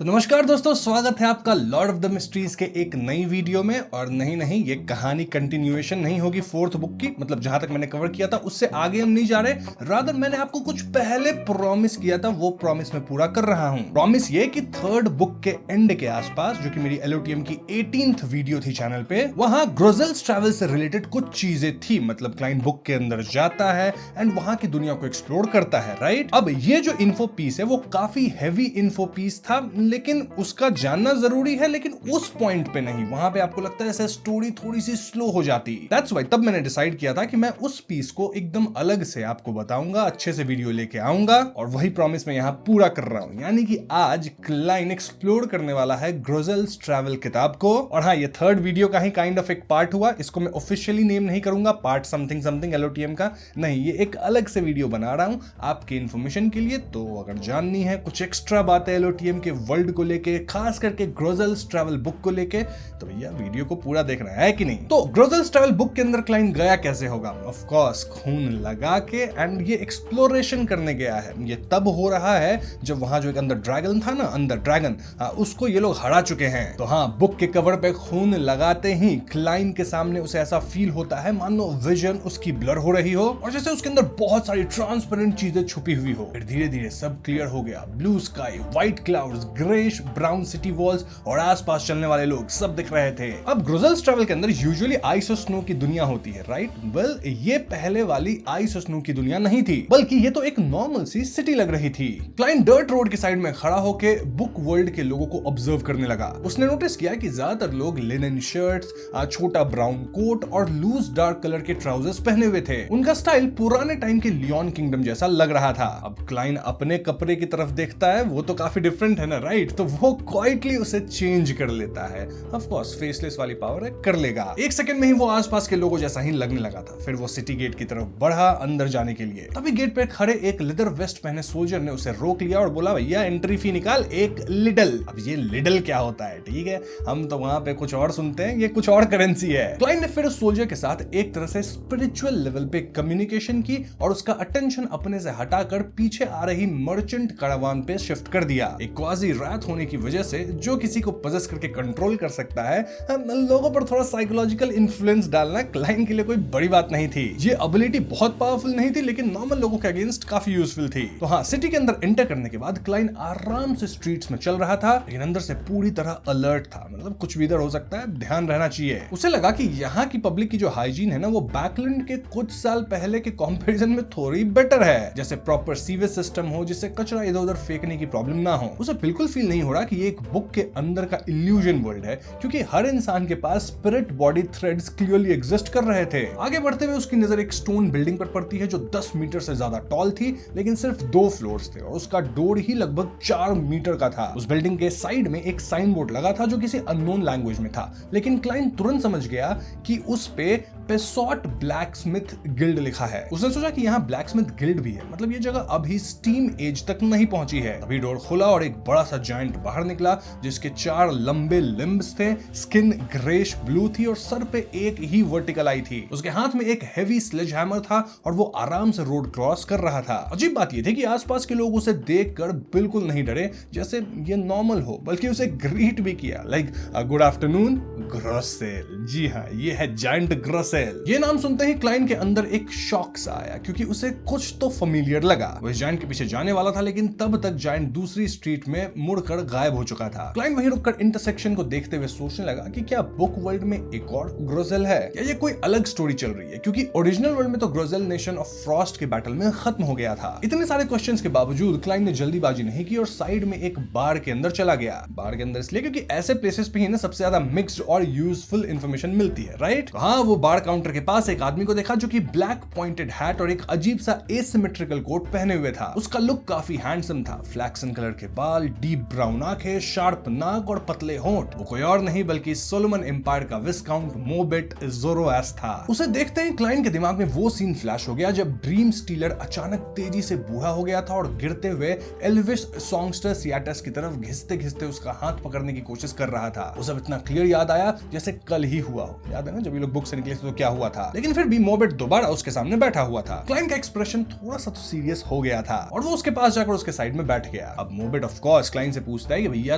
तो नमस्कार दोस्तों, स्वागत है आपका लॉर्ड ऑफ द मिस्ट्रीज के एक नई वीडियो में। और नहीं, ये कहानी कंटिन्यूएशन नहीं होगी फोर्थ बुक की। मतलब जहां तक मैंने कवर किया था उससे आगे हम नहीं जा रहे। रादर मैंने आपको कुछ पहले प्रॉमिस किया था, वो प्रॉमिस मैं पूरा कर रहा हूं। प्रॉमिस ये कि थर्ड बुक के एंड के आसपास, जो कि मेरी एलओटीएम की 18th वीडियो थी चैनल पे, वहां ग्रोजेल्स ट्रैवल से रिलेटेड कुछ चीजें थी। मतलब क्लाइंट बुक के अंदर जाता है एंड वहां की दुनिया को एक्सप्लोर करता है, राइट। अब ये जो इन्फो पीस है वो काफी हैवी इन्फो पीस था, लेकिन उसका जानना जरूरी है, लेकिन उस पॉइंट पे नहीं। वहां पे आपको लगता है ऐसे स्टोरी थोड़ी सी स्लो हो जाती। दैट्स व्हाई तब मैंने डिसाइड किया था कि मैं उस पीस को एकदम अलग से आपको बताऊंगा, अच्छे से वीडियो लेके आऊंगा। और वही प्रॉमिस मैं यहां पूरा कर रहा हूं, यानी कि आज क्लाइन एक्सप्लोर करने वाला है ग्रोजेल्स ट्रैवल किताब को। और हाँ, ये थर्ड वीडियो का ही काइंड ऑफ एक पार्ट हुआ। इसको मैं ऑफिशियली नेम नहीं करूंगा पार्ट समथिंग समथिंग एलओटीएम का, नहीं, ये एक अलग से वीडियो बना रहा हूं आपके इन्फॉर्मेशन के लिए। तो अगर जाननी है कुछ एक्स्ट्रा बातें एलओटीएम के वर्ल्ड को लेके, खास करके ग्रोजेल्स ट्रैवल बुक को लेके, तो भैया वीडियो को पूरा देखना है कि नहीं। तो ग्रोजेल्स ट्रैवल बुक के अंदर क्लाइंट गया कैसे होगा? ऑफ कोर्स खून लगा के, एंड ये एक्सप्लोरेशन करने गया है। ये तब हो रहा है जब वहां जो एक अंदर ड्रैगन था ना, अंदर ड्रैगन, उसको ये लोग हरा चुके हैं। तो हाँ, बुक के कवर पे खून लगाते ही क्लाइंट के सामने उसे ऐसा फील होता है मानो विजन उसकी ब्लर हो रही हो, और जैसे उसके अंदर बहुत सारी ट्रांसपेरेंट चीजें छुपी हुई हो। फिर धीरे धीरे सब क्लियर हो गया। Blue sky, white clouds, greyish brown city walls और आसपास चलने वाले लोग सब दिख रहे थे। अब ग्रोजेल्स ट्रैवल के अंदर यूजुअली आइस और स्नो की दुनिया होती है, राइट। वेल, ये पहले वाली आइस और स्नो की दुनिया नहीं थी, बल्कि ये तो एक नॉर्मल सी सिटी लग रही थी। क्लाइंट डर्ट रोड के साइड में खड़ा होके बुक वर्ल्ड के लोगों को ऑब्जर्व करने लगा। उसने नोटिस किया कि ज्यादातर लोग लिनन शर्ट्स, छोटा ब्राउन कोट और लूज डार्क कलर के ट्राउजर्स पहने हुए थे। उनका स्टाइल पुराने टाइम के लियोन किंगडम जैसा लग रहा था। अब क्लाइंट अपने कपड़े की तरफ देखता है, वो तो काफी डिफरेंट है ना, राइट। तो वो क्वाइटली उसे चेंज कर लेता है। ऑफ कोर्स फेसलेस वाली पावर है, कर लेगा। एक सेकंड में ही वो आसपास के लोगों जैसा ही लगने लगा था। फिर वो सिटी गेट की तरफ बढ़ा अंदर जाने के लिए। तभी गेट पे खड़े एक लेदर वेस्ट पहने सोल्जर ने उसे रोक लिया और बोला, भैया एंट्री फी निकाल, एक लिडल। अब ये लिडल क्या होता है? ठीक है, हम तो वहां पे कुछ और सुनते हैं, ये कुछ और करेंसी है। क्लाइंट ने फिर उस सोल्जर के साथ एक तरह से स्पिरिचुअल लेवल पे कम्युनिकेशन की और उसका अटेंशन अपने से हटाकर पीछे आ रही मर्चेंट करावान पे शिफ्ट कर दिया। एक क्वाजी रात होने की वजह से जो किसी को पजेस करके कंट्रोल कर सकता है, लोगों पर थोड़ा साइकोलॉजिकल इन्फ्लुएंस डालना क्लाइंट के लिए कोई बड़ी बात नहीं थी। ये एबिलिटी बहुत पावरफुल नहीं थी, लेकिन नॉर्मल लोगों के अगेंस्ट काफी यूजफुल थी। तो हाँ, सिटी के अंदर एंटर करने के बाद क्लाइंट आराम से स्ट्रीट्स में चल रहा था, लेकिन अंदर से पूरी तरह अलर्ट था। मतलब कुछ भी इधर हो सकता है, ध्यान रहना चाहिए। उसे लगा कि यहाँ की पब्लिक की जो हाइजीन है ना, वो बैकलैंड के कुछ साल पहले के कंपैरिजन में थोड़ी बेटर है। जैसे प्रॉपर सीवेज सिस्टम हो, जिससे कचरा इधर उधर फेंकने की प्रॉब्लम ना हो। उसे बिल्कुल फील नहीं हो रहा कि ये एक बुक के अंदर का इल्यूजन वर्ल्ड है, क्योंकि हर इंसान के पास spirit body threads clearly exist कर रहे थे। आगे बढ़ते हुए उसकी नजर एक स्टोन बिल्डिंग पर पड़ती है जो 10 मीटर से ज्यादा टॉल थी, लेकिन सिर्फ 2 फ्लोर्स थे और उसका डोर ही लगभग 4 मीटर का था। उस बिल्डिंग के साइड में एक साइन बोर्ड लगा था जो किसी अननोन लैंग्वेज में था, लेकिन क्लाइंट तुरंत समझ गया कि उस पे पेसॉट ब्लैकस्मिथ गिल्ड लिखा है। उसने सोचा कि यहाँ ब्लैकस्मिथ गिल्ड भी है, मतलब ये जगह अभी स्टीम एज तक नहीं पहुंची है। तभी डोर खुला और एक बड़ा सा जायंट बाहर निकला, जिसके 4 लंबे लिम्ब्स थे, स्किन ग्रेश ब्लू थी और सर पे एक ही वर्टिकल आई थी। उसके हाथ में एक हेवी स्लेज हैमर था और वो आराम से रोड क्रॉस कर रहा था। अजीब बात ये थी कि आसपास के लोग उसे देखकर बिल्कुल नहीं डरे, जैसे ये नॉर्मल हो, बल्कि उसे ग्रीट भी किया, लाइक गुड आफ्टरनून ग्रोसेल। जी हाँ, ये है जायंट ग्रोसेल। ये नाम सुनते ही क्लाइंट के अंदर एक शॉक सा आया, क्योंकि उसे कुछ तो फेमिलियर लगा। वो जायंट के पीछे जाने वाला था, लेकिन तब तक जायंट दूसरी स्ट्रीट में मुड़कर गायब हो चुका था। क्लाइंट वहीं रुककर इंटरसेक्शन को देखते हुए सोचने लगा कि क्या बुक वर्ल्ड में एक और ग्रोजेल है या ये कोई अलग स्टोरी चल रही है, क्योंकि ओरिजिनल वर्ल्ड में तो ग्रोजेल नेशन ऑफ फ्रॉस्ट के बैटल में खत्म हो गया था। इतने सारे क्वेश्चंस के बावजूद क्लाइंट ने जल्दीबाजी नहीं की और साइड में एक बार के अंदर चला गया। बार के अंदर इसलिए क्योंकि ऐसे प्लेसेस पे ही ना सबसे ज्यादा मिक्स्ड और यूजफुल इंफॉर्मेशन मिलती है, राइट। हाँ, वो बार काउंटर के पास एक आदमी को देखा जो कि ब्लैक पॉइंटेड हैट और एक अजीब सा एसिमेट्रिकल कोट पहने हुए था। उसका लुक काफी हैंडसम था। फ्लैक्सन कलर के बाल, डीप ब्राउन आंखें, शार्प नाक और पतले होंठ। वो कोई और नहीं बल्कि सोलोमन एम्पायर का विस्काउंट मोबेट ज़ोरोएस था। उसे देखते ही क्लाइंट के दिमाग में वो सीन फ्लैश हो गया जब ड्रीम स्टीलर अचानक तेजी से बूढ़ा हो गया था और गिरते हुए एल्विस सॉन्गस्टर सियाटस की तरफ घिसते घिसते उसका हाथ पकड़ने की कोशिश कर रहा था। उसे इतना क्लियर याद आया जैसे कल ही हुआ हो। याद है ना, जब ये लोग बुक से निकले तो को क्या हुआ था, लेकिन फिर भी मोबेट दोबारा उसके सामने बैठा हुआ था। क्लाइंट का एक्सप्रेशन थोड़ा सा तो सीरियस हो गया था और वो उसके पास जाकर उसके साइड में बैठ गया। अब मोबेट ऑफ कोर्स क्लाइंट से पूछता है कि भैया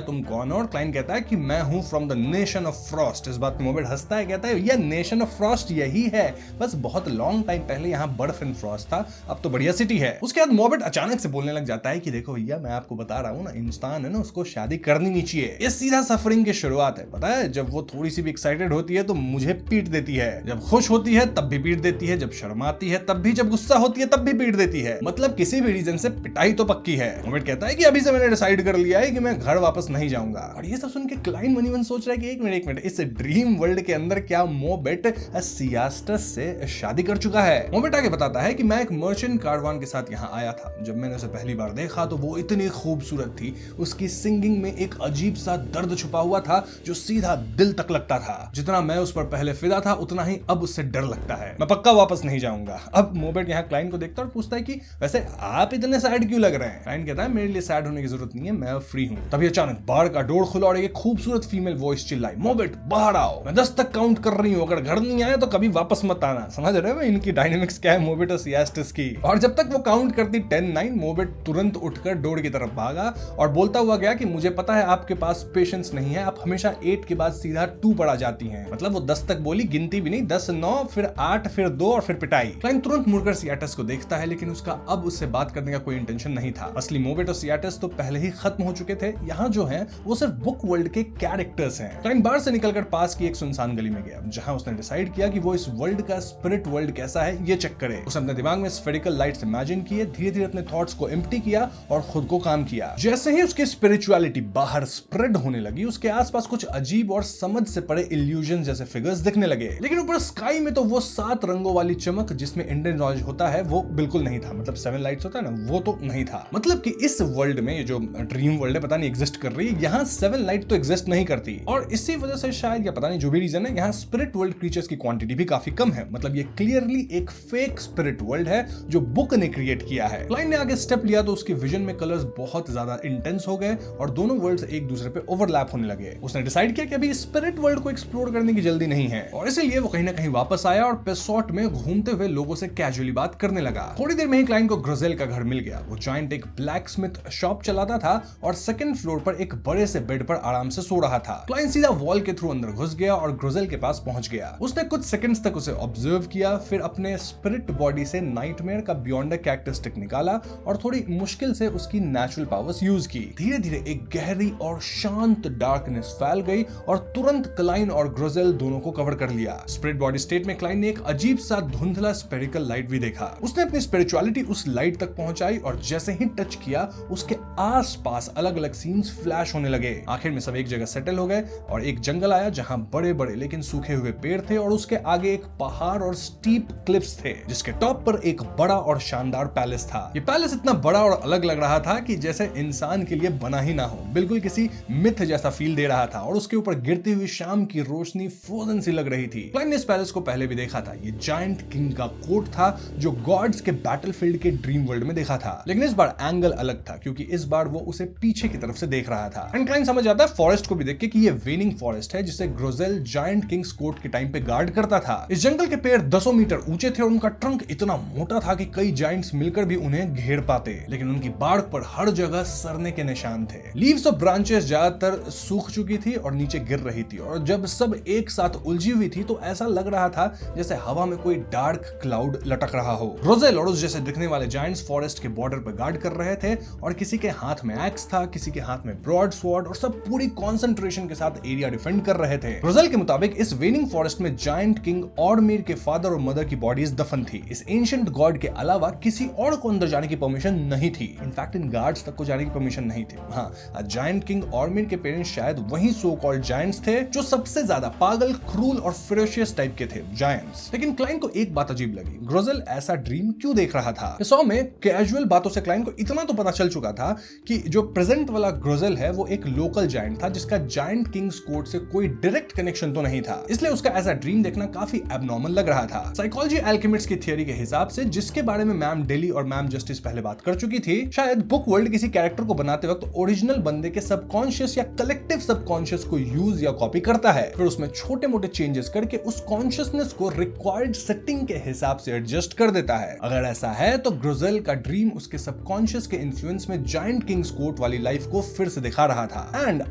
तुम कौन हो, और क्लाइंट कहता है कि मैं हूं from the nation of Frost. इस बात पे मोबेट हंसता है, कहता है भैया नेशन ऑफ फ्रॉस्ट यही है, बस बहुत लॉन्ग टाइम पहले यहाँ बर्फ एंड फ्रॉस्ट था, अब तो बढ़िया सिटी है। उसके बाद मोबेट अचानक से बोलने लग जाता है कि देखो भैया मैं आपको बता रहा हूँ ना, इंसान है ना उसको शादी करनी नहीं चाहिए, ये सीधा सफरिंग की शुरुआत है। पता है जब वो थोड़ी सी भी एक्साइटेड होती है तो मुझे पीट देती है, जब खुश होती है तब भी पीट देती है, जब शर्माती है तब भी, जब गुस्सा होती है तब भी पीट देती है, मतलब किसी भी रीजन से पिटाई तो पक्की है। मोबेट कहता है कि अभी से मैंने डिसाइड कर लिया है कि मैं घर वापस नहीं जाऊंगा। और ये सब सुन के क्लाइंट मनी मन सोच रहा है कि एक मिनट इस ड्रीम वर्ल्ड के अंदर क्या मोबेट सियास्टस से शादी कर चुका है। मोबेट आगे बताता है कि मैं एक मर्चेंट कारवान के साथ यहाँ आया था। जब मैंने उसे पहली बार देखा तो वो इतनी खूबसूरत थी, उसकी सिंगिंग में एक अजीब सा दर्द छुपा हुआ था जो सीधा दिल तक लगता था। जितना मैं उस पर पहले फिदा था उतना ही अब उससे डर लगता है, मैं पक्का वापस नहीं जाऊंगा। अब मोबेट यहाँ क्लाइंट को देखता है और पूछता है कि वैसे आप इतने सैड क्यों लग रहे हैं। क्लाइंट कहता है मेरे लिए सैड होने की जरूरत नहीं है, मैं फ्री हूँ। तभी अचानक बार का डोर खुला और एक खूबसूरत फीमेल वॉइस चिल्लाई, मोबेट बाहर आओ, मैं 10 तक काउंट कर रही हूँ, अगर घर नहीं आए तो कभी वापस मत आना। समझ रहे हो इनकी डायनेमिक्स क्या है मोबेट और सियास्टस की। और जब तक वो काउंट करती 10-9 मोबेट तुरंत उठकर डोर की तरफ भागा और बोलता हुआ गया कि मुझे पता है आपके पास पेशेंस नहीं है, आप हमेशा 8 के बाद सीधा 2 पर आ जाती हैं। मतलब वो 10 तक बोली, गिनती भी नहीं, 10, 9, फिर 8, फिर 2 और फिर पिटाई। क्लाइंट तुरंत मुड़कर सियाटस को देखता है, लेकिन उसका अब उससे बात करने का कोई इंटेंशन नहीं था। असली मोबेट और सियाटस तो पहले ही खत्म हो चुके थे, यहाँ जो है वो सिर्फ बुक वर्ल्ड के कैरेक्टर्स हैं। क्लाइंट बाहर से निकलकर पास की एक सुनसान गली में गया, जहां उसने डिसाइड किया कि वो इस वर्ल्ड का स्पिरिट वर्ल्ड कैसा है ये चेक करे। उसने अपने दिमाग में स्फेरिकल लाइट्स इमेजिन किए, धीरे धीरे अपने थॉट्स को एम्प्टी किया और खुद को काम किया। जैसे ही उसकी स्पिरिचुअलिटी बाहर स्प्रेड होने लगी, उसके आसपास कुछ अजीब और समझ से परे इल्यूजन जैसे फिगर्स दिखने लगे। लेकिन ऊपर स्काई में तो वो 7 रंगों वाली चमक जिसमें इंडियन नॉलेज होता है वो बिल्कुल नहीं था। मतलब 7 लाइट्स होता है ना, वो तो नहीं था। मतलब कि इस वर्ल्ड में ये जो ड्रीम वर्ल्ड है पता नहीं एग्जिस्ट कर रही है, यहाँ 7 लाइट तो एग्जिस्ट नहीं करती। और इसी वजह से शायद या पता नहीं जो भी रीजन है, यहाँ स्पिरिट वर्ल्ड क्रीचर्स की क्वांटिटी भी काफी कम है। मतलब ये क्लियरली एक फेक स्पिरिट वर्ल्ड है जो बुक ने क्रिएट किया है। क्लाइंट ने आगे स्टेप लिया तो उसके विजन में कलर्स बहुत ज्यादा इंटेंस हो गए और दोनों वर्ल्ड्स एक दूसरे पे ओवरलैप होने लगे। उसने डिसाइड किया कि अभी स्पिरिट वर्ल्ड को एक्सप्लोर करने की जल्दी नहीं है और इसीलिए वो कहीं ना कहीं वापस आया और पेसोट में घूमते हुए लोगों से कैजुअली बात करने लगा। थोड़ी देर में ही क्लाइंट को ग्रोजेल का घर मिल गया। वो जायंट एक ब्लैक स्मिथ शॉप चलाता था और सेकंड फ्लोर पर एक बड़े से बेड पर आराम से सो रहा था। क्लाइंट सीधा वॉल के थ्रू अंदर घुस गया और ग्रोजेल के पास पहुंच गया। उसने कुछ सेकंड्स तक उसे ऑब्जर्व किया, फिर अपने स्पिरिट बॉडी से नाइटमेयर का बियॉन्ड कैरेक्टरिस्टिक निकाला और थोड़ी मुश्किल से उसकी नेचुरल पावर्स यूज की। धीरे धीरे एक गहरी और शांत डार्कनेस फैल गई और तुरंत क्लाइंट और ग्रोजेल दोनों को कवर कर लिया। स्पिरिट बॉडी स्टेट में क्लाइंट ने एक अजीब सा धुंधला स्फेरिकल लाइट भी देखा। उसने अपनी स्पिरिचुअलिटी उस लाइट तक पहुंचाई और जैसे ही टच किया उसके आसपास अलग अलग सीन्स फ्लैश होने लगे। आखिर में सब एक जगह सेटल हो गए और एक जंगल आया जहां बड़े बड़े लेकिन सूखे हुए पेड़ थे और उसके आगे एक पहाड़ और स्टीप क्लिफ्स थे, जिसके टॉप पर एक बड़ा और शानदार पैलेस था। ये पैलेस इतना बड़ा और अलग लग रहा था कि जैसे इंसान के लिए बना ही ना हो, बिल्कुल किसी मिथ जैसा फील दे रहा था और उसके ऊपर गिरती हुई शाम की रोशनी फ्रोजन सी लग रही थी। क्लाइंट ने इस पैलेस को पहले भी देखा था। ये जायंट किंग का कोर्ट था जो गॉड्स के बैटलफील्ड के ड्रीम वर्ल्ड में देखा था, लेकिन इस बार एंगल अलग था क्योंकि इस बार वो उसे पीछे की तरफ से देख रहा था। एंड क्लाइंट समझ जाता है फॉरेस्ट को भी देख के कि ये वेनिंग फॉरेस्ट है जिसे ग्रोजेल जायंट किंग्स कोर्ट के टाइम पे गार्ड करता था। इस जंगल के पेड़ 10 मीटर ऊंचे थे और उनका ट्रंक इतना मोटा था कि कई जायंट्स मिलकर भी उन्हें घेर पाते, लेकिन उनकी बार्क पर हर जगह सड़ने के निशान थे। लीव्स और ब्रांचेस ज्यादातर सूख चुकी थी और नीचे गिर रही थी और जब सब एक साथ उलझी हुई थी तो ऐसा लग रहा था जैसे हवा में कोई डार्क क्लाउड लटक रहा हो। ग्रोजेल और उस जैसे दिखने वाले जायंट्स फॉरेस्ट के बॉर्डर पर गार्ड कर रहे थे और किसी के हाथ में एक्स था, किसी के हाथ में ब्रॉड स्वॉर्ड और सब पूरी कंसंट्रेशन के साथ एरिया डिफेंड कर रहे थे। ग्रोजेल के मुताबिक इस वेनिंग फॉरेस्ट में जायंट किंग ऑर्मीर के फादर और मदर की बॉडीज दफन थी। इस एंशिएंट गॉड के अलावा किसी और को अंदर जाने की परमिशन नहीं थी। इनफैक्ट इन गार्ड्स तक को जाने की परमिशन नहीं थी। हाँ, जायंट किंग ऑर्मीर के पेरेंट्स शायद वही सो कॉल्ड जायंट्स थे जो सबसे ज्यादा पागल, क्रूल और फेरोशियस टाइप के थे, जायंट्स। लेकिन क्लाइंट को एक बात अजीब लगी, ग्रोजेल ऐसा ड्रीम क्यों देख रहा था? सौ में कैजुअल बातों से क्लाइंट को इतना तो पता चल चुका था कि जो प्रेजेंट वाला ग्रोजेल है वो एक लोकल जायंट था जिसका जायंट किंग्स कोर्ट से कोई डायरेक्ट कनेक्शन तो नहीं था, इसलिए उसका ऐसा ड्रीम देखना काफी एबनॉर्मल लग रहा था। साइकोलॉजी एल्केमिस्ट्स की थ्योरी के हिसाब से, जिसके बारे में मैम डेली और मैम जस्टिस पहले बात कर चुकी थी, शायद बुक वर्ल्ड किसी कैरेक्टर को बनाते वक्त ओरिजिनल बंदे के सबकॉन्शियस या कलेक्टिव सबकॉन्शियस को यूज या कॉपी करता है, फिर उसमें छोटे मोटे चेंजेस करके उस कॉन्शियसनेस को रिक्वायर्ड सेटिंग के हिसाब से एडजस्ट कर देता है। अगर ऐसा है तो ग्रोजेल का ड्रीम उसके सबकॉन्शियस के इन्फ्लुएंस में जायंट किंग्स कोर्ट वाली लाइफ को फिर से दिखा रहा था। एंड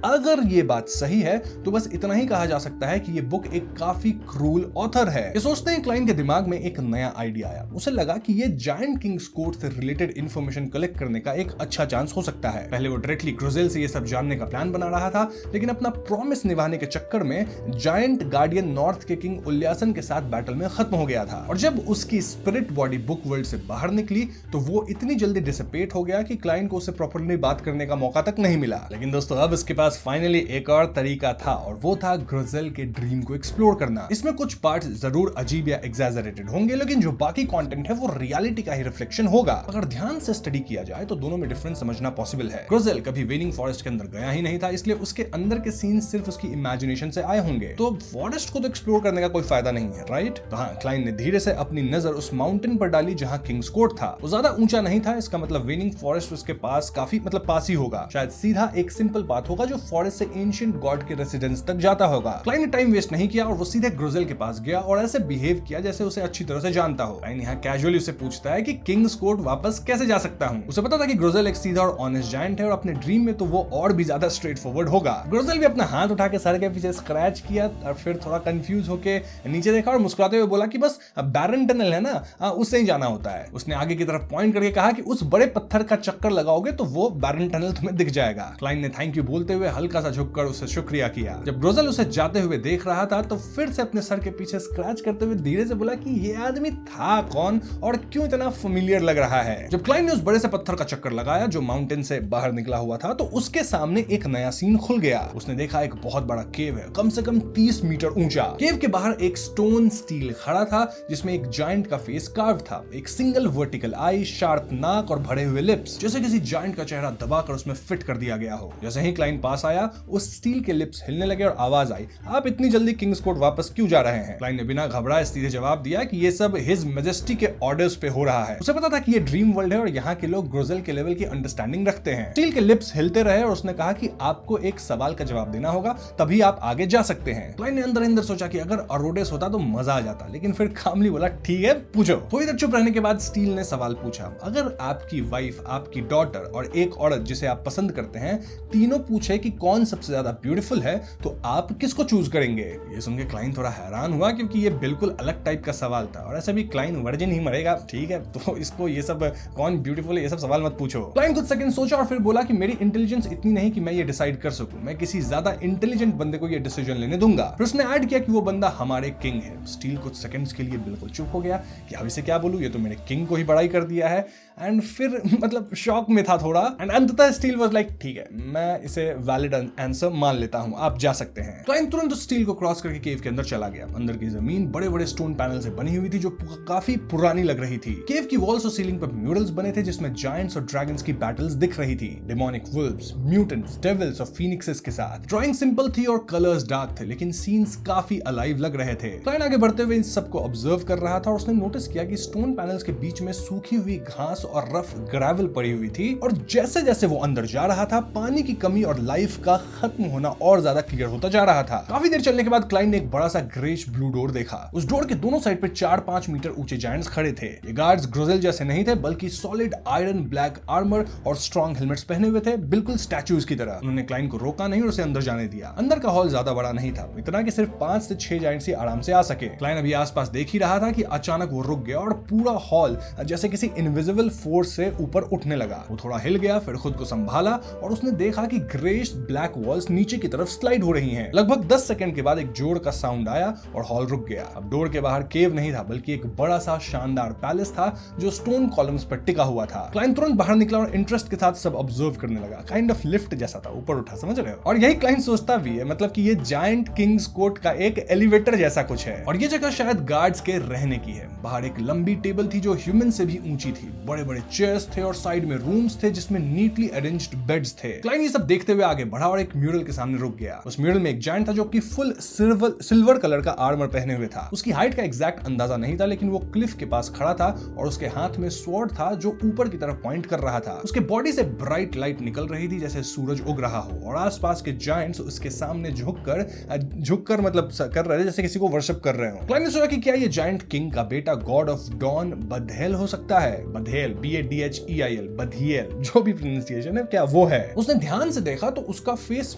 अगर ये बात सही है तो बस इतना ही कहा जा सकता है कि ये बुक एक काफी क्रूल ऑथर है। ये सोचते हैं क्लाइन के दिमाग में एक नया आइडिया आया। उसे लगा कि ये जायंट किंग्स कोर्ट से रिलेटेड इंफॉर्मेशन कलेक्ट करने का एक अच्छा चांस हो सकता है। पहले वो डायरेक्टली ग्रोजेल से ये सब जानने का प्लान बना रहा था, लेकिन अपना प्रॉमिस निभाने के चक्कर में जायंट गार्डियन नॉर्थ के किंग उल्यासन के साथ बैटल में खत्म हो गया था। और जब उसकी स्पिरिट बॉडी बुक वर्ल्ड से बाहर निकली तो वो इतनी जल्दी डिसिपेट हो गया कि क्लाइन को उससे प्रॉपर्ली बात करने का मौका तक नहीं मिला। लेकिन दोस्तों अब उसके पास फाइनली एक और तरीका था, और वो था ग्रोजेल के ड्रीम को एक्सप्लोर करना। इसमें कुछ पार्ट्स जरूर अजीब या एग्जैजरेटेड होंगे, लेकिन जो बाकी कंटेंट है वो रियलिटी का ही रिफ्लेक्शन होगा। अगर ध्यान से स्टडी किया जाए तो दोनों में डिफरेंस समझना पॉसिबल है। ग्रोजेल कभी वेनिंग फॉरेस्ट के अंदर गया ही नहीं था, इसलिए उसके अंदर के सीन सिर्फ उसकी इमेजिनेशन से आए होंगे। तो फॉरेस्ट को तो एक्सप्लोर करने का कोई फायदा नहीं है, राइट? तो हाँ, क्लाइन ने धीरे से अपनी नजर उस माउंटेन पर डाली जहां किंग्स कोर्ट था। वो ज्यादा ऊंचा नहीं था, इसका मतलब वेनिंग फॉरेस्ट उसके पास काफी पास ही होगा। शायद सीधा एक सिंपल पाथ होगा जो फॉरेस्ट से एंशिएंट गॉड के रेसिडेंस तक जाता होगा। क्लाइन ने टाइम वेस्ट नहीं किया और वो सीधे ग्रोजेल के पास गया और ऐसे बिहेव किया जैसे उसे अच्छी तरह से जानता हो। क्लाइन यहाँ कैजुअली उससे पूछता है कि किंग्स कोर्ट वापस कैसे जा सकता हूँ। उसे पता था कि ग्रोजेल एक सीधा और ऑनेस्ट जायंट है और अपने ड्रीम में तो वो और भी ज्यादा स्ट्रेट फॉरवर्ड होगा। ग्रोजेल भी अपना हाथ उठा के सर के पीछे स्क्रैच किया और फिर थोड़ा कंफ्यूज होके नीचे देखा और मुस्कुराते हुए बोला कि बस बैरन टनल है ना, उससे ही जाना होता है। उसने आगे की तरफ पॉइंट करके कहा कि उस बड़े पत्थर का चक्कर लगाओगे तो वो बैरन टनल तुम्हें दिख जाएगा। क्लाइन ने थैंक यू बोलते हुए हल्का सा झुककर उसे शुक्रिया किया। जब ग्रोजेल उसे जाते हुए देख रहा था तो फिर से अपने सर के पीछे स्क्रैच करते हुए धीरे से बोला कि ये आदमी था कौन और क्यों इतना फेमिलियर लग रहा है। जब क्लाइन ने उस बड़े से पत्थर का चक्कर लगाया जो माउंटेन से बाहर निकला हुआ था तो उसके सामने एक नया सीन खुल गया। उसने देखा एक बहुत बड़ा केव है, कम से कम 30 मीटर ऊंचा। केव के बाहर एक स्टोन स्टील खड़ा था जिसमें एक जायंट का फेस कार्व था, एक सिंगल वर्टिकल आई, शार्प नाक और भरे हुए लिप्स, जैसे किसी जायंट का चेहरा दबाकर उसमें फिट कर दिया गया हो। जैसे ही क्लाइन पास आया उस स्टील के लिप्स हिलने लगे और आवाज आई, आप इतनी जल्दी किंग्स कोर्ट वापस क्यों जा रहे हैं? क्लाइन ने बिना घबराए सीधे जवाब दिया कि ये सब हिज मैजेस्टी के ऑर्डर्स पे हो रहा है। उसे पता था कि ये ड्रीम वर्ल्ड है और यहाँ के लोग ग्रोजेल के लेवल की अंडरस्टैंडिंग रखते हैं। स्टील के लिप्स हिलते रहे और उसने कहा कि आपको एक सवाल का जवाब देना होगा तभी आप आगे जा सकते हैं। क्लाइन ने अंदर अंदर सोचा कि अगर अरोडेस होता तो मजा आ जाता, लेकिन फिर कामली बोला ठीक है पूछो। थोड़ी देर चुप रहने के बाद स्टील ने सवाल पूछा, अगर आपकी वाइफ, आपकी डॉटर और एक औरत जिसे आप पसंद करते हैं तीनों पूछे कि कौन सबसे ज्यादा ब्यूटीफुल है तो आप किसको चूज करेंगे? ये सुन के क्लाइन थोड़ा हैरान हुआ क्योंकि ये बिल्कुल अलग टाइप का सवाल था और ऐसे भी क्लाइन वर्जिन ही मरेगा, ठीक है, तो इसको ये सब कौन ब्यूटीफुल है ये सब सवाल मत पूछो। क्लाइन कुछ सेकंड सोचा और फिर बोला कि मेरी इंटेलिजेंस इतनी नहीं कि मैं ये डिसाइड कर सकूं, मैं किसी ज्यादा इंटेलिजेंट बंदे को ये डिसीजन लेने दूंगा। फिर उसने ऐड किया कि वो बंदा हमारे किंग है। स्टील कुछ सेकंड्स के लिए बिल्कुल चुप हो गया कि अब इसे क्या बोलूं, ये तो मेरे किंग को ही बड़ाई कर दिया है। एंड फिर शॉक में था थोड़ा एंड अंततः स्टील वाज लाइक ठीक है मैं इसे वैलिड आंसर मान लेता हूं, आप जा सकते हैं। क्लाइन तुरंत स्टील को क्रॉस करके केव के अंदर चला गया। अंदर की जमीन बड़े बड़े स्टोन पैनल से बनी हुई थी जो काफी पुरानी लग रही थी। केव की वॉल्स और सीलिंग पर म्यूरल्स बने थे जिसमें जायंट्स और ड्रैगन्स की बैटल्स दिख रही थी, डेमोनिक वुल्व्स, म्यूटेंट्स, डेविल्स और फीनिक्सेस के साथ। ड्राइंग सिंपल थी और कलर्स डार्क थे लेकिन सीन्स काफी अलाइव लग रहे थे। क्लाइन आगे बढ़ते हुए इन सबको ऑब्जर्व कर रहा था और उसने नोटिस किया कि स्टोन पैनल्स के बीच में सूखी हुई घास और रफ ग्रेवल पड़ी हुई थी और जैसे जैसे वो अंदर जा रहा था पानी की कमी और लाइफ का खत्म होना और ज्यादा क्लियर होता जा रहा था। काफी देर चलने के बाद क्लाइन ने एक बड़ा सा ग्रेश ब्लू डोर देखा। उस डोर के दोनों साइड पे 4-5 मीटर ऊंचे जायंट्स खड़े थे। ये गार्ड्स ग्रोजेल जैसे नहीं थे बल्कि सॉलिड आयरन ब्लैक आर्मर और स्ट्रॉन्ग हेलमेट्स पहने हुए थे, बिल्कुल स्टैच्यूज की तरह। उन्होंने क्लाइन को रोका नहीं और उसे अंदर जाने दिया। अंदर का हॉल ज्यादा बड़ा नहीं था, इतना कि सिर्फ 5 से 6 जायंट्स ही आराम से आ सके। क्लाइन अभी आसपास देख ही रहा था कि अचानक वो रुक गया और पूरा हॉल जैसे किसी इनविजिबल फोर्स से ऊपर उठने लगा। वो थोड़ा हिल गया, फिर खुद को संभाला और उसने देखा कि ग्रेश ब्लैक वॉल्स नीचे की तरफ स्लाइड हो रही हैं। लगभग 10 सेकंड के बाद एक जोर का साउंड आया और हॉल रुक गया। अब डोर के बाहर केव नहीं था बल्कि एक बड़ा सा शानदार पैलेस था जो स्टोन कॉलम्स पर टिका हुआ था। क्लाइन तुरंत बाहर निकला और इंटरेस्ट के साथ सब ऑब्जर्व करने लगा। काइंड ऑफ लिफ्ट जैसा था, ऊपर उठा, समझ रहे हो? और यही क्लाइन सोचता भी है, मतलब कि ये जायंट किंग्स कोर्ट का एक एलिवेटर जैसा कुछ है और ये जगह शायद गार्ड्स के रहने की है। बाहर एक लंबी टेबल थी जो ह्यूमन से भी ऊंची थी। बड़े बड़े बड़े चेयर्स थे और साइड में रूम्स थे जिसमें नीटली अरेंज्ड बेड्स थे। क्लाइन ये सब देखते हुए आगे बढ़ा और एक म्यूरल के सामने रुक गया। उस म्यूरल में एक जायंट था जो कि फुल सिल्वर कलर का आर्मर पहने हुए था। उसकी हाइट का एग्जैक्ट अंदाजा नहीं था, लेकिन वो क्लिफ के पास खड़ा था और उसके हाथ में स्वॉर्ड था जो ऊपर की तरफ पॉइंट कर रहा था। उसके बॉडी से ब्राइट लाइट निकल रही थी जैसे सूरज उग रहा हो और आसपास के जायंट्स उसके सामने झुककर मतलब कर रहे थे जैसे किसी को वर्शिप कर रहे हो। क्लाइन ने सोचा कि क्या ये जायंट किंग का बेटा गॉड ऑफ डॉन बधेल हो सकता है। बधेल BADHEIL बधियल, जो भी प्रोनाउंसिएशन है, क्या वो है। उसने ध्यान से देखा तो उसका फेस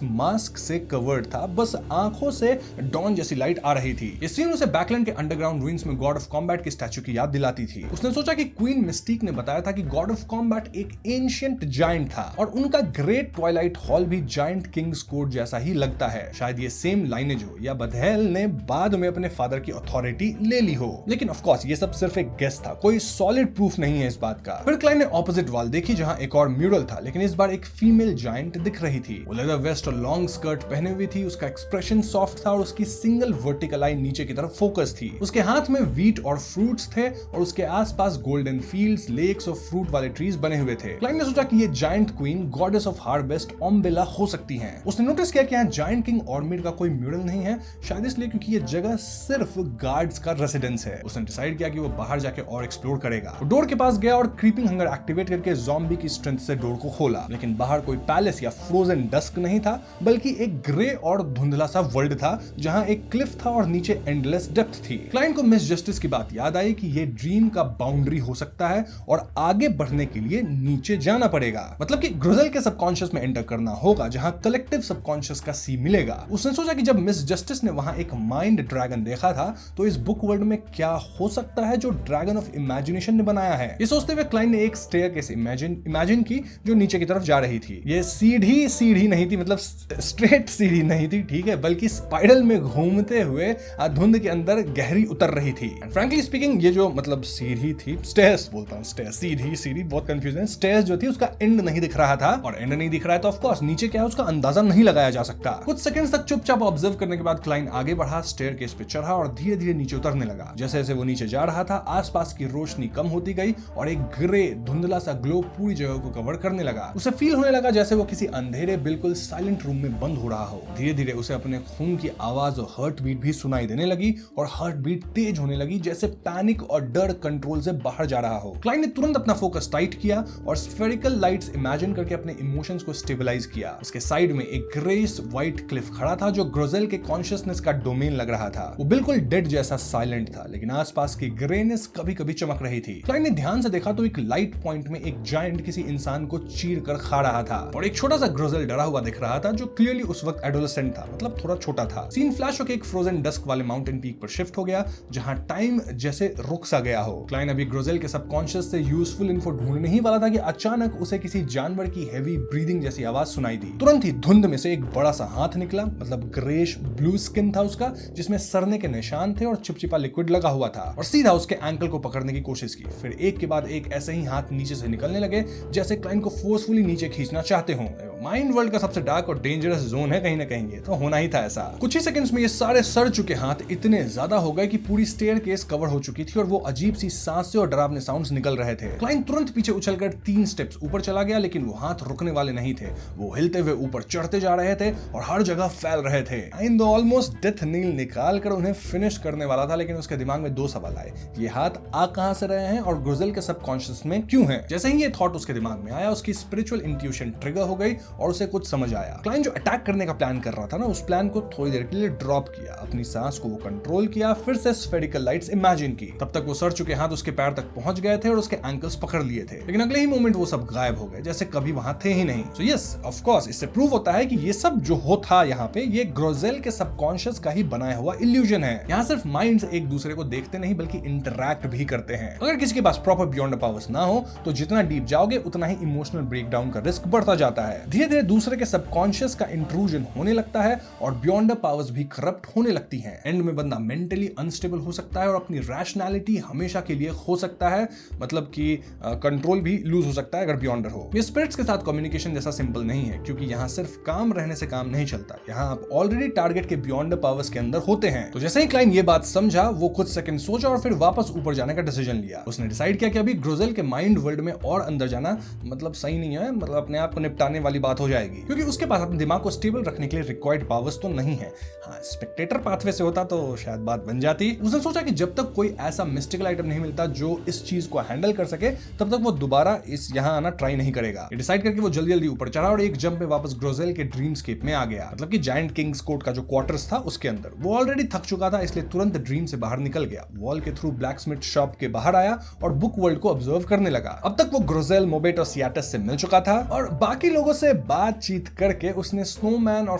मास्क से कवर्ड था, बस आंखों से डॉन जैसी लाइट आ रही थी। इस सीन उसे बैकलैंड के अंडरग्राउंड रूइंस में गॉड ऑफ कॉम्बैट की स्टैचू की याद दिलाती थी। उसने सोचा कि क्वीन मिस्टिक ने बताया था कि गॉड ऑफ कॉम्बैट एक एंशिएंट जायंट था और उनका ग्रेट ट्वाइलाइट हॉल भी जायंट किंग्स कोड जैसा ही लगता है। शायद ये सेम लाइनेज हो या बधेल ने बाद में अपने फादर की अथॉरिटी ले ली हो, लेकिन ऑफ कोर्स ये सब सिर्फ एक गेस था, कोई सॉलिड प्रूफ नहीं है इस बात का। फिर क्लाइन ने ऑपोजिट वॉल देखी जहां एक और म्यूरल था, लेकिन इस बार एक फीमेल जायंट दिख रही थी। वो लेदर वेस्ट और लॉन्ग स्कर्ट पहने हुई थी, उसका एक्सप्रेशन सॉफ्ट था और उसकी सिंगल वर्टिकल आई नीचे की तरफ फोकस थी। उसके हाथ में व्हीट और फ्रूट्स थे और उसके आसपास गोल्डन फील्ड्स, लेक्स और फ्रूट वाले ट्रीज बने हुए थे। क्लाइन ने सोचा कि ये giant queen goddess of harvest Ombella हो सकती हैं। उसने नोटिस किया कि यहाँ जायंट किंग ऑर्मिड का कोई म्यूरल नहीं है, शायद इसलिए क्योंकि ये जगह सिर्फ गार्ड्स का रेसिडेंस है। उसने डिसाइड किया कि वो बाहर जाके और एक्सप्लोर करेगा। वो डोर के पास गया और क्रीपिंग हंगर एक्टिवेट करके ज़ॉम्बी की स्ट्रेंथ से डोर को खोला, लेकिन बाहर कोई पैलेस या फ्रोजन डस्क नहीं था, बल्कि एक ग्रे और धुंधला सा वर्ल्ड था जहां एक क्लिफ था और नीचे एंडलेस डेप्थ थी। क्लाइन को मिस जस्टिस की बात याद आई कि ये ड्रीम का बाउंड्री हो सकता है और आगे बढ़ने के लिए नीचे जाना पड़ेगा, मतलब कि ग्रोजेल के सबकॉन्शियस में एंटर करना होगा जहां कलेक्टिव सबकॉन्शियस का सी मिलेगा। उसने सोचा कि जब मिस जस्टिस ने वहां एक माइंड ड्रैगन देखा था तो इस बुक वर्ल्ड में क्या हो सकता है जो ड्रैगन ऑफ इमेजिनेशन ने बनाया है। ये सोचते हुए क्लाइन ने एक स्टेयरकेस इमेजिन की जो नीचे की तरफ जा रही थी। ये सीढ़ी नहीं थी, मतलब स्ट्रेट सीढ़ी नहीं थी, ठीक है, बल्कि स्पाइरल में घूमते हुए धुंध के अंदर गहरी उतर रही थी। फ्रैंकली स्पीकिंग ये जो मतलब सीढ़ी थी, स्टेयर्स बोलता हूं, स्टेयर्स, सीढ़ी बहुत कंफ्यूजन है। स्टेयर्स जो थी उसका एंड नहीं दिख रहा था और एंड नहीं दिख रहा है तो ऑफ कोर्स नीचे क्या है उसका अंदाजा नहीं लगाया जा सकता। कुछ सेकंड्स तक चुपचाप ऑब्जर्व करने के बाद क्लाइन आगे बढ़ा, स्टेयरकेस पे चढ़ा और धीरे धीरे नीचे उतरने लगा। जैसे जैसे वो नीचे जा रहा था आसपास की रोशनी कम होती गई और एक ग्रे धुंधला सा ग्लो पूरी जगह को कवर करने लगा। उसे फील होने लगा जैसे वो किसी अंधेरे बिल्कुल साइलेंट रूम में बंद हो रहा हो। धीरे धीरे उसे अपने खून की आवाज और हार्ट बीट भी सुनाई देने लगी और हार्ट बीट तेज होने लगी जैसे पैनिक और डर कंट्रोल से बाहर जा रहा हो। क्लाइन ने तुरंत अपना फोकस टाइट किया और स्फेरिकल लाइट्स इमेजिन करके अपने इमोशंस को स्टेबलाइज किया। उसके साइड में एक ग्रेस व्हाइट क्लिफ खड़ा था जो ग्रोजेल के कॉन्शियसनेस का डोमेन लग रहा था। वो बिल्कुल डेड जैसा साइलेंट था, लेकिन आसपास की ग्रेनेस कभी कभी चमक रही थी। क्लाइन ने ध्यान से देखा तो एक लाइट पॉइंट में एक जायंट किसी इंसान को चीर कर खा रहा था और एक छोटा सा ग्रोजेल डरा हुआ दिख रहा था जो क्लियरली उस वक्त एडोलेसेंट था, मतलब थोड़ा छोटा था। सीन फ्लैश होकर एक फ्रोजन डस्क वाले माउंटेन पीक पर शिफ्ट हो गया जहां टाइम जैसे रुक सा गया हो। क्लाइन अभी ग्रोजेल के सबकॉन्शियस से यूजफुल इन्फो ढूंढने ही वाला था कि अचानक उसे किसी जानवर की हेवी ब्रीदिंग जैसी आवाज सुनाई दी। तुरंत ही धुंध में से एक बड़ा सा हाथ निकला, मतलब ग्रेश ब्लू स्किन था उसका, जिसमें सड़ने के निशान थे और चिपचिपा लिक्विड लगा हुआ था, और सीधा उसके एंकल को पकड़ने की कोशिश की। फिर एक के बाद एक ऐसे ही हाथ नीचे से निकलने लगे जैसे क्लाइन को फोर्सफुली नीचे खींचना चाहते हो। माइंड वर्ल्ड का सबसे डार्क और डेंजरस जोन है कहीं ना कहीं, ये तो होना ही था ऐसा। कुछ ही सेकंड्स में ये सारे सड़ चुके हाथ इतने ज्यादा हो गए कि पूरी स्टेयरकेस कवर हो चुकी थी और वो अजीब सी सांसें और डरावने साउंड्स निकल रहे थे। क्लाइन तुरंत पीछे उछलकर 3 स्टेप्स ऊपर चला गया, लेकिन वो हाथ रुकने वाले नहीं थे। वो हिलते हुए ऊपर चढ़ते जा रहे थे और हर जगह फैल रहे थे। क्लाइन ऑलमोस्ट डेथ नील निकाल कर उन्हें फिनिश करने वाला था, लेकिन उसके दिमाग में 2 सवाल आए। ये हाथ आ कहां से रहे हैं और ग्रोजेल के सबकॉन्शियस में क्यों है? जैसे ही ये थॉट उसके दिमाग में आया, उसकी स्पिरिचुअल इंट्यूशन ट्रिगर हो गई और उसे कुछ समझ आया। क्लाइन जो अटैक करने का प्लान कर रहा था ना, उस प्लान को थोड़ी देर के लिए ड्रॉप किया, अपनी सांस को वो कंट्रोल किया, फिर से स्फेरिकल लाइट्स इमेजिन की। तब तक वो सड़ चुके हाथ उसके पैर तक पहुंच गए थे और उसके एंकल्स पकड़ लिए थे, लेकिन अगले ही मोमेंट वो सब गायब हो गए जैसे कभी वहां थे ही नहीं। सो यस, ऑफ कोर्स इससे प्रूव होता है कि ये सब जो हो था यहाँ पे, ये ग्रोजेल के सबकॉन्शियस का ही बनाया हुआ इल्यूजन है। यहाँ सिर्फ माइंड्स एक दूसरे को देखते नहीं बल्कि इंटरैक्ट भी करते हैं। अगर किसी के पास प्रॉपर बियॉन्ड पावर्स ना हो तो जितना डीप जाओगे उतना ही इमोशनल ब्रेकडाउन का रिस्क बढ़ता जाता है। धीरे धीरे धीरे दूसरे के सबकॉन्शियस का इंट्रूजन होने लगता है और बियॉन्डर पावर्स भी करप्ट होने लगती हैं। एंड में बंदा मेंटली अनस्टेबल हो सकता है और अपनी रैशनैलिटी हमेशा के लिए खो सकता है, मतलब कि कंट्रोल भी लूज हो सकता है अगर बियॉन्डर हो। ये स्पिरिट्स के साथ कम्युनिकेशन जैसा सिंपल नहीं है, क्योंकि यहाँ सिर्फ काम रहने से काम नहीं चलता। यहाँ आप ऑलरेडी टारगेट के बियॉन्डर पावर्स के अंदर होते हैं। तो जैसे ही क्लाइन ये बात समझा, वो कुछ सेकंड सोचा और फिर वापस ऊपर जाने का डिसीजन लिया। उसने डिसाइड किया कि अभी ग्रोजेल के माइंड वर्ल्ड में और अंदर जाना मतलब सही नहीं है, मतलब अपने आप को निपटाने वाली बात हो जाएगी, क्योंकि उसके पास अपने दिमाग को स्टेबल रखने के लिए रिक्वायर्ड पावर्स तो नहीं है। हाँ, स्पेक्टेटर पाथवे से होता तो शायद बात बन जाती। उसने सोचा कि जब तक कोई ऐसा मिस्टिकल आइटम नहीं मिलता जो इस चीज को हैंडल कर सके, तब तक वो दोबारा इस यहाँ आना ट्राई नहीं करेगा। डिसाइड करके वो जल्दी जल्दी ऊपर चढ़ा और एक जंप में वापस ग्रोजेल के ड्रीमस्केप में आ गया, मतलब कि जायंट किंग्स कोर्ट का जो क्वार्टर्स था उसके अंदर। वो ऑलरेडी थक चुका था, इसलिए तुरंत ड्रीम से बाहर निकल गया, वॉल के थ्रू ब्लैकस्मिथ शॉप के बाहर आया और बुक वर्ल्ड को ऑब्जर्व करने लगा। अब तक वो ग्रोजेल, मोबेट और सियाटस से मिल चुका था और बाकी लोगों से बातचीत करके उसने स्नोमैन और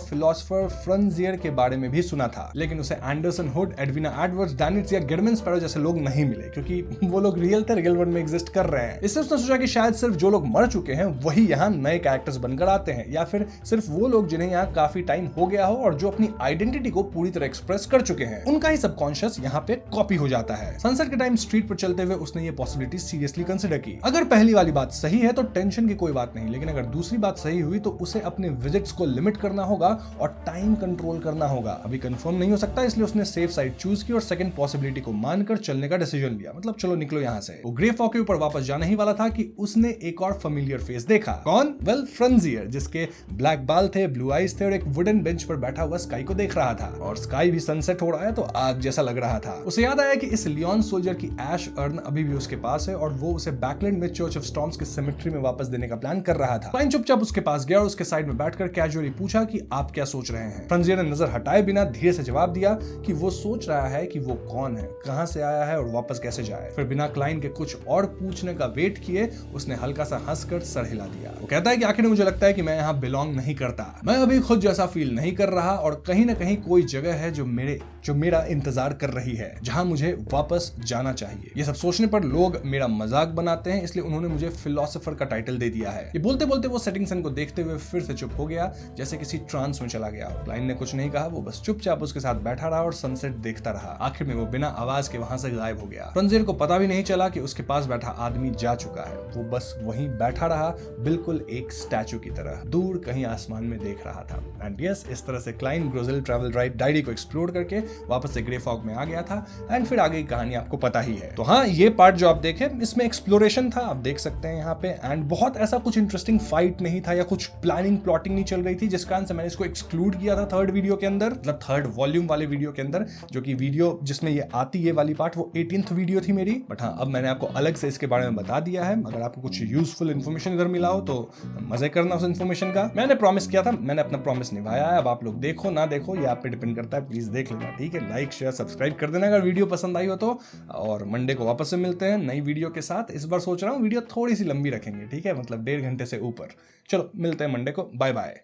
फिलोसोफर फ्रंजियर के बारे में भी सुना था, लेकिन उसे एंडरसन हुड, एडविना एडवर्ड्स, डैनिट्स या गिडमन स्पैरो जैसे लोग नहीं मिले, क्योंकि वो लोग रियल थे, रियल वर्ल्ड में एग्जिस्ट कर रहे हैं। इससे उसने सोचा कि शायद सिर्फ जो लोग मर चुके हैं वही यहाँ नए कैरेक्टर्स बनकर आते हैं, या फिर सिर्फ वो लोग जिन्हें यहाँ काफी टाइम हो गया हो और जो अपनी आइडेंटिटी को पूरी तरह एक्सप्रेस कर चुके हैं, उनका ही सबकॉन्शियस यहाँ पे कॉपी हो जाता है। सनसेट के टाइम स्ट्रीट पर चलते हुए उसने ये पॉसिबिलिटी सीरियसली कंसिडर की। अगर पहली वाली बात सही है तो टेंशन की कोई बात नहीं, लेकिन अगर दूसरी बात सही हुई तो उसे अपने विजिट्स को लिमिट करना होगा और टाइम कंट्रोल करना होगा। अभी कंफर्म नहीं हो सकता, इसलिए उसने सेफ साइड चूज की और सेकंड पॉसिबिलिटी को मानकर चलने का डिसीजन लिया, मतलब चलो निकलो यहाँ से। वो ग्रे फॉग के ऊपर वापस जाने ही वाला था कि उसने एक और फेमिलियर फेस देखा। कौन? वेल, फ्रंजियर, जिसके ब्लैक बाल थे, ब्लू आईज थे और एक वुडन बेंच पर बैठा हुआ स्काई को देख रहा था। और स्काई भी सनसेट हो रहा है तो आग जैसा लग रहा था। उसे याद आया कि इस लियोन सोल्जर की ऐश अर्न अभी भी उसके पास है और वो उसे बैकलैंड में चर्च ऑफ स्टॉर्म्स के सेमेट्री में वापस देने का प्लान कर रहा था। क्लाइन चुपचाप उसके पास गया और उसके साइड में बैठकर कैजुअली पूछा कि आप क्या सोच रहे हैं। फ्रंजियर ने नजर हटाए बिना धीरे से जवाब दिया कि वो सोच रहा है कि वो कौन है, कहां से आया है और वापस कैसे जाए। फिर बिना क्लाइन के कुछ और पूछने का वेट किए उसने हल्का सा हंसकर सर हिला दिया। वो कहता है कि आखिर मुझे लगता है कि मैं यहाँ बिलोंग नहीं करता, मैं अभी खुद जैसा फील नहीं कर रहा और कहीं ना कहीं कोई जगह है जो मेरा इंतजार कर रही है, जहां मुझे वापस जाना चाहिए। ये सब सोचने पर लोग मेरा मजाक बनाते हैं, इसलिए उन्होंने मुझे फिलोसोफर का टाइटल दे दिया है। ये बोलते बोलते वो सेटिंग सन को देखते हुए फिर से चुप हो गया, जैसे किसी ट्रांस में चला गया। क्लाइन ने कुछ नहीं कहा, वो बस चुपचाप उसके साथ बैठा रहा और सनसेट देखता रहा। आखिर में वो बिना आवाज के वहां से गायब हो गया। फ्रंजियर को पता भी नहीं चला कि उसके पास बैठा आदमी जा चुका है। वो बस वहीं बैठा रहा, बिल्कुल एक स्टैचू की तरह, दूर कहीं आसमान में देख रहा था। एंड यस, इस तरह से क्लाइन ग्रोजेल ट्रैवल डायरी को एक्सप्लोर करके वापस से ग्रे फॉग में आ गया था। एंड फिर आगे की कहानी आपको पता ही है। तो हाँ, ये पार्ट जो आप देखे इसमें एक्सप्लोरेशन था, आप देख सकते हैं यहाँ पे। एंड बहुत ऐसा कुछ इंटरेस्टिंग फाइट नहीं था या कुछ प्लानिंग प्लॉटिंग नहीं चल रही थी, जिस कारण से मैंने इसको एक्सक्लूड किया था थर्ड वीडियो के अंदर, मतलब थर्ड वॉल्यूम वाले वीडियो के अंदर, जो कि वीडियो जिसमें ये आती है वाली पार्ट वो 18th वीडियो थी मेरी। बट हाँ, अब मैंने आपको अलग से इसके बारे में बता दिया है। अगर आपको कुछ यूजफुल इन्फॉर्मेशन इधर मिला हो तो मजे करना उस इन्फॉर्मेशन का। मैंने प्रॉमिस किया था, मैंने अपना प्रॉमिस निभाया है। अब आप लोग देखो ना देखो ये आप पे डिपेंड करता है, प्लीज देख लेना, ठीक है। लाइक शेयर सब्सक्राइब कर देना अगर वीडियो पसंद आई हो तो। और मंडे को वापस से मिलते हैं नई वीडियो के साथ। इस बार सोच रहा हूँ वीडियो थोड़ी सी लंबी रखेंगे, ठीक है, मतलब 1.5 घंटे से ऊपर। चलो मिलते हैं मंडे को, बाय बाय।